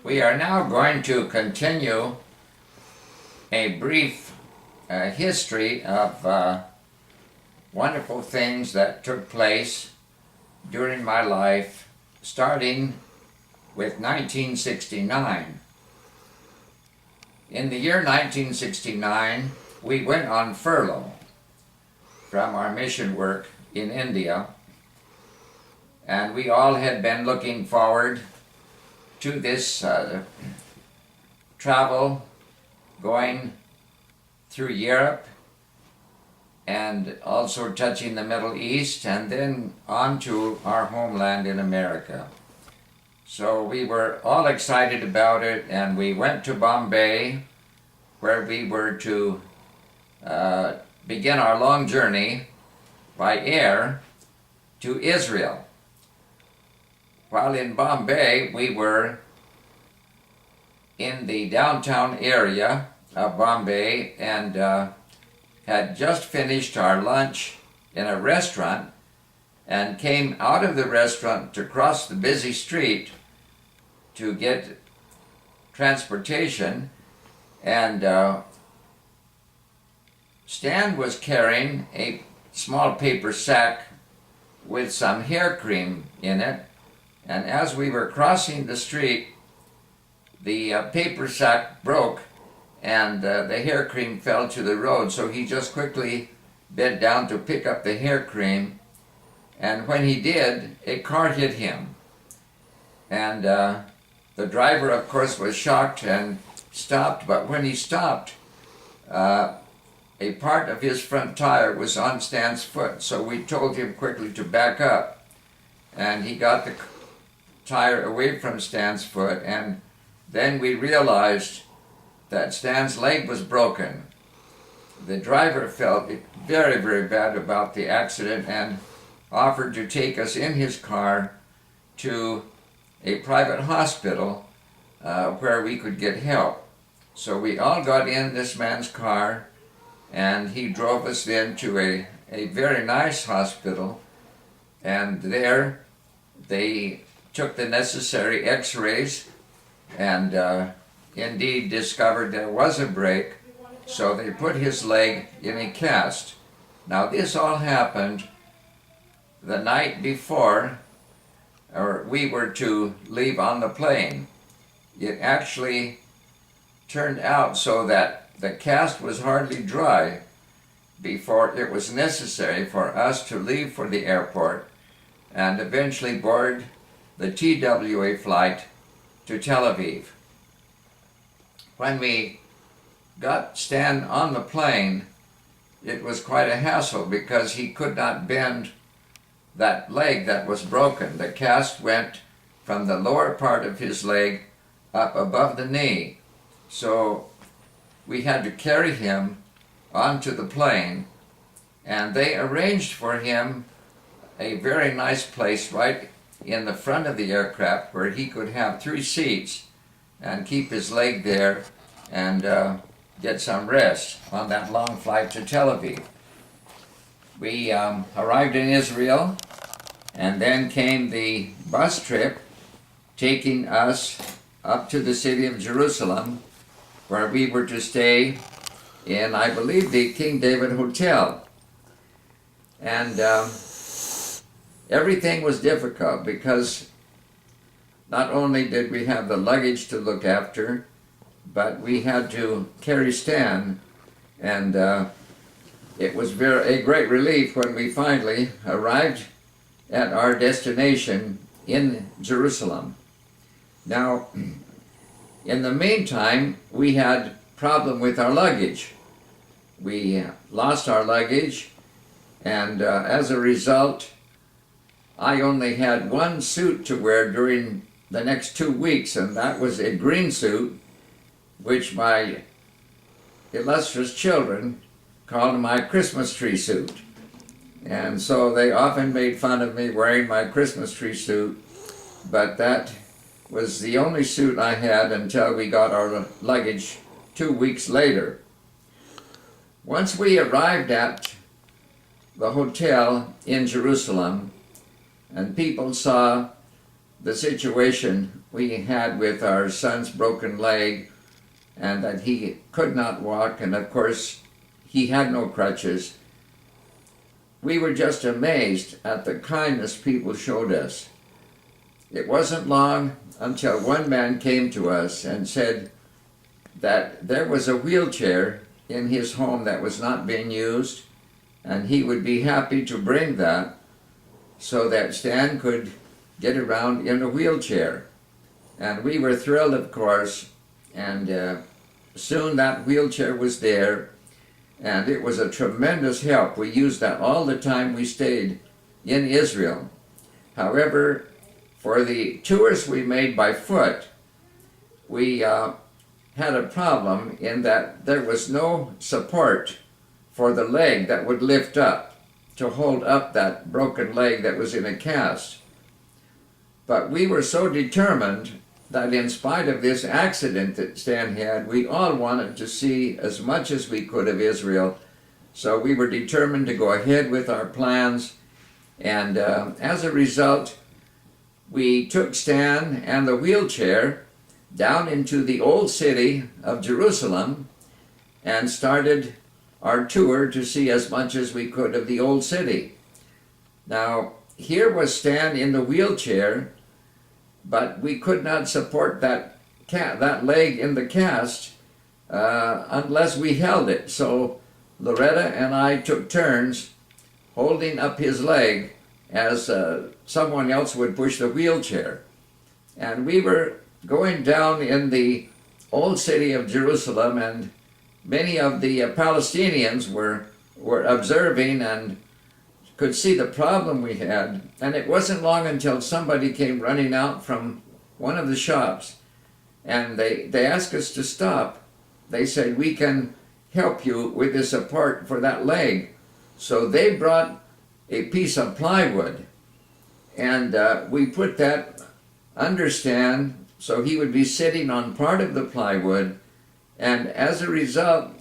We are now going to continue a brief history of wonderful things that took place during my life, starting with 1969. In the year 1969, we went on furlough from our mission work in India, and we all had been looking forward to this travel going through Europe and also touching the Middle East and then on to our homeland in America. So we were all excited about it, and we went to Bombay, where we were to begin our long journey by air to Israel. While in Bombay, we were in the downtown area of Bombay and had just finished our lunch in a restaurant and came out of the restaurant to cross the busy street to get transportation, and Stan was carrying a small paper sack with some hair cream in it, and as we were crossing the street, the paper sack broke and the hair cream fell to the road, so he just quickly bent down to pick up the hair cream, and when he did, a car hit him. And the driver, of course, was shocked and stopped, but when he stopped, a part of his front tire was on Stan's foot, so we told him quickly to back up, and he got the tire away from Stan's foot, and then we realized that Stan's leg was broken. The driver felt very, very bad about the accident and offered to take us in his car to a private hospital where we could get help. So we all got in this man's car, and he drove us then to a very nice hospital, and there they took the necessary x-rays and indeed discovered there was a break, so they put his leg in a cast. Now this all happened the night before we were to leave on the plane. It actually turned out so that the cast was hardly dry before it was necessary for us to leave for the airport and eventually board the TWA flight to Tel Aviv. When we got Stan on the plane, it was quite a hassle because he could not bend that leg that was broken. The cast went from the lower part of his leg up above the knee. So we had to carry him onto the plane, and they arranged for him a very nice place right in the front of the aircraft where he could have 3 seats and keep his leg there and get some rest on that long flight to Tel Aviv. We arrived in Israel, and then came the bus trip taking us up to the city of Jerusalem, where we were to stay in, I believe, the King David Hotel. And everything was difficult because not only did we have the luggage to look after, but we had to carry Stan, and it was a great relief when we finally arrived at our destination in Jerusalem. Now, in the meantime, we had problem with our luggage. We lost our luggage, and as a result, I only had one suit to wear during the next 2 weeks, and that was a green suit, which my illustrious children called my Christmas tree suit. And so they often made fun of me wearing my Christmas tree suit, but that was the only suit I had until we got our luggage 2 weeks later. Once we arrived at the hotel in Jerusalem, and people saw the situation we had with our son's broken leg, and that he could not walk, and of course he had no crutches, we were just amazed at the kindness people showed us. It wasn't long until one man came to us and said that there was a wheelchair in his home that was not being used, and he would be happy to bring that so that Stan could get around in a wheelchair. And we were thrilled, of course, and soon that wheelchair was there, and it was a tremendous help. We used that all the time we stayed in Israel. However, for the tours we made by foot, we had a problem in that there was no support for the leg that would lift up to hold up that broken leg that was in a cast. But we were so determined that in spite of this accident that Stan had, we all wanted to see as much as we could of Israel. So we were determined to go ahead with our plans, and as a result, we took Stan and the wheelchair down into the old city of Jerusalem and started our tour to see as much as we could of the old city. Now, here was Stan in the wheelchair, but we could not support that leg in the cast unless we held it. So Loretta and I took turns holding up his leg as someone else would push the wheelchair. And we were going down in the old city of Jerusalem, and many of the Palestinians were observing and could see the problem we had. And it wasn't long until somebody came running out from one of the shops, and they asked us to stop. They said, "We can help you with this support for that leg." So they brought a piece of plywood, and we put that under Stan so he would be sitting on part of the plywood, and as a result,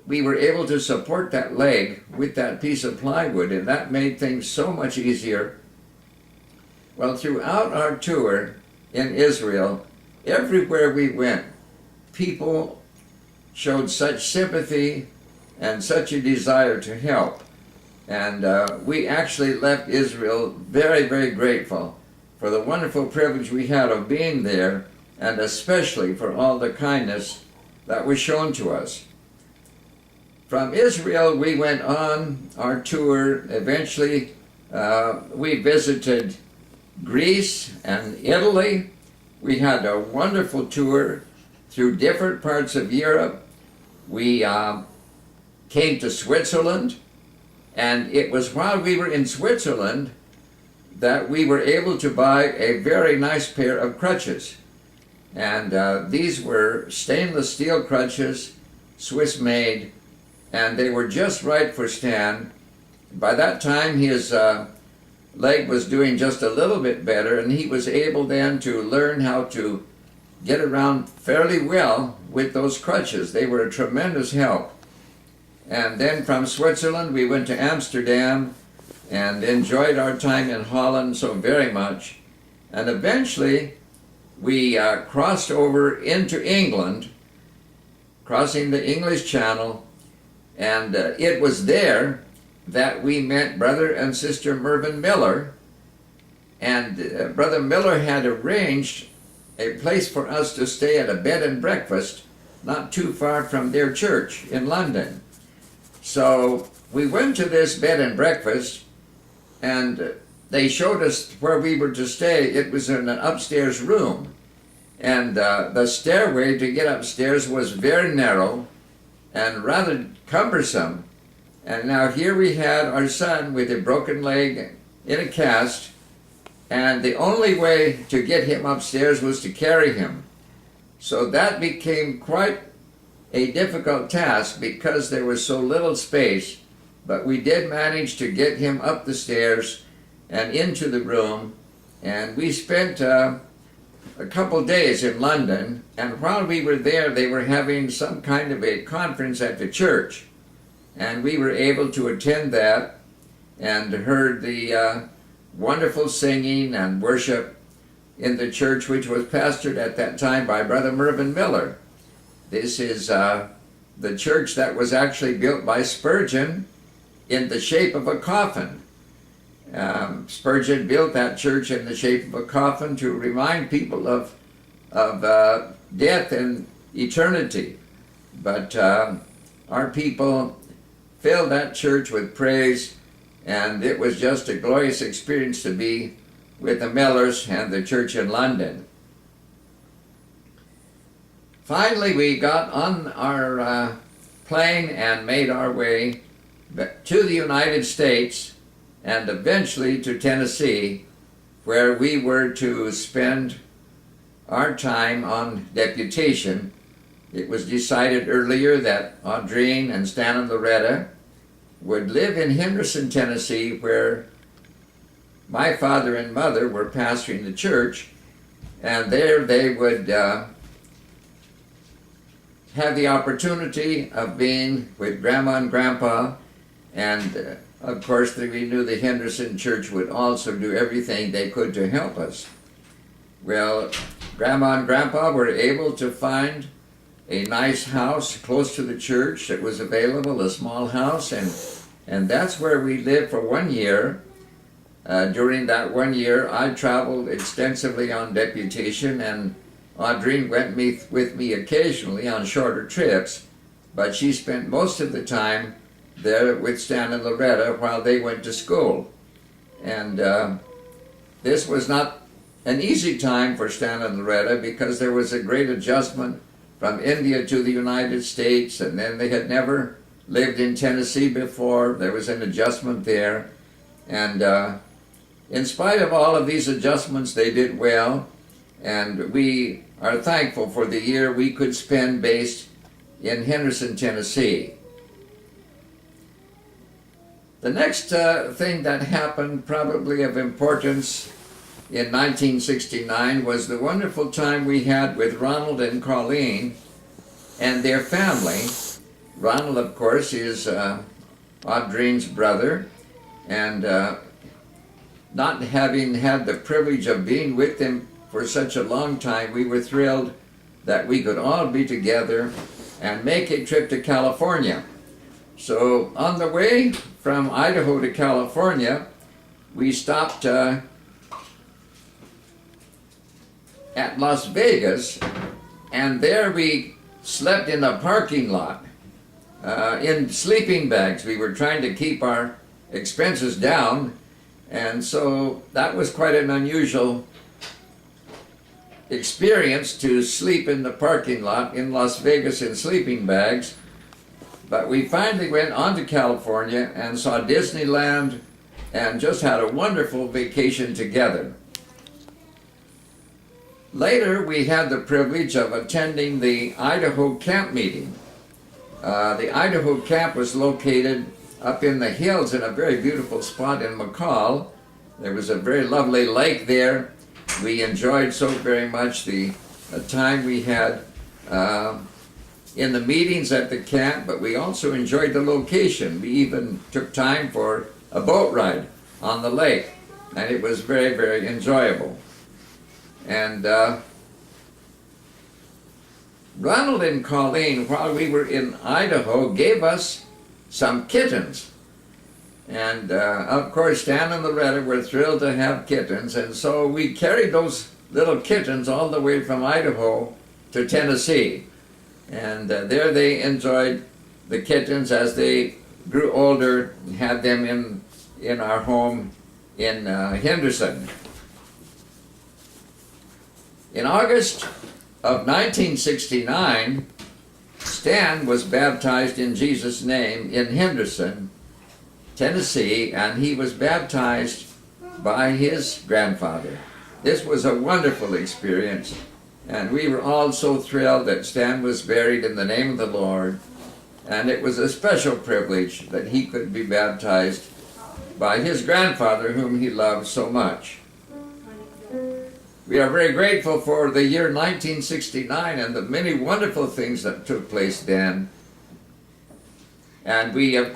we were able to support that leg with that piece of plywood, and that made things so much easier. Well, throughout our tour in Israel, everywhere we went, people showed such sympathy and such a desire to help. And we actually left Israel very, very grateful for the wonderful privilege we had of being there, and especially for all the kindness that was shown to us. From Israel, we went on our tour. Eventually, we visited Greece and Italy. We had a wonderful tour through different parts of Europe. We came to Switzerland, and it was while we were in Switzerland that we were able to buy a very nice pair of crutches. And these were stainless steel crutches, Swiss made, and they were just right for Stan. By that time, his leg was doing just a little bit better, and he was able then to learn how to get around fairly well with those crutches. They were a tremendous help. And then from Switzerland, we went to Amsterdam and enjoyed our time in Holland so very much. And eventually, we crossed over into England, crossing the English Channel, and it was there that we met Brother and Sister Mervyn Miller, and Brother Miller had arranged a place for us to stay at a bed and breakfast not too far from their church in London. So we went to this bed and breakfast, and they showed us where we were to stay. It was in an upstairs room, and the stairway to get upstairs was very narrow and rather cumbersome. And now here we had our son with a broken leg in a cast, and the only way to get him upstairs was to carry him. So that became quite a difficult task because there was so little space, but we did manage to get him up the stairs and into the room, and we spent a couple days in London. And while we were there, they were having some kind of a conference at the church, and we were able to attend that and heard the wonderful singing and worship in the church, which was pastored at that time by Brother Mervyn Miller. This is the church that was actually built by Spurgeon in the shape of a coffin. Spurgeon built that church in the shape of a coffin to remind people of death and eternity. But our people filled that church with praise, and it was just a glorious experience to be with the Millers and the church in London. Finally, we got on our plane and made our way to the United States and eventually to Tennessee, where we were to spend our time on deputation. It was decided earlier that Audrine and Stan and Loretta would live in Henderson, Tennessee, where my father and mother were pastoring the church, and there they would have the opportunity of being with Grandma and Grandpa, and of course we knew the Henderson church would also do everything they could to help us. Well, Grandma and Grandpa were able to find a nice house close to the church that was available, a small house, and that's where we lived for 1 year. During that 1 year, I traveled extensively on deputation, and Audrine went with me occasionally on shorter trips, but she spent most of the time there with Stan and Loretta while they went to school. And this was not an easy time for Stan and Loretta, because there was a great adjustment from India to the United States, and then they had never lived in Tennessee before. There was an adjustment there, and in spite of all of these adjustments, they did well, and we are thankful for the year we could spend based in Henderson, Tennessee. The next thing that happened, probably of importance, in 1969 was the wonderful time we had with Ronald and Colleen and their family. Ronald, of course, is Audrine's brother, and not having had the privilege of being with them for such a long time, we were thrilled that we could all be together and make a trip to California. So on the way from Idaho to California, we stopped at Las Vegas, and there we slept in a parking lot in sleeping bags. We were trying to keep our expenses down, and so that was quite an unusual experience to sleep in the parking lot in Las Vegas in sleeping bags. But we finally went on to California and saw Disneyland and just had a wonderful vacation together. Later, we had the privilege of attending the Idaho camp meeting. The Idaho camp was located up in the hills in a very beautiful spot in McCall. There was a very lovely lake there. We enjoyed so very much the time we had in the meetings at the camp, but we also enjoyed the location. We even took time for a boat ride on the lake, and it was very, very enjoyable. And Ronald and Colleen, while we were in Idaho, gave us some kittens. And of course, Stan and Loretta were thrilled to have kittens, and so we carried those little kittens all the way from Idaho to Tennessee. And there they enjoyed the kittens as they grew older, and had them in our home in Henderson. In August of 1969, Stan was baptized in Jesus' name in Henderson, Tennessee, and he was baptized by his grandfather. This was a wonderful experience, and we were all so thrilled that Stan was buried in the name of the Lord, and it was a special privilege that he could be baptized by his grandfather, whom he loved so much. We are very grateful for the year 1969 and the many wonderful things that took place then, and we have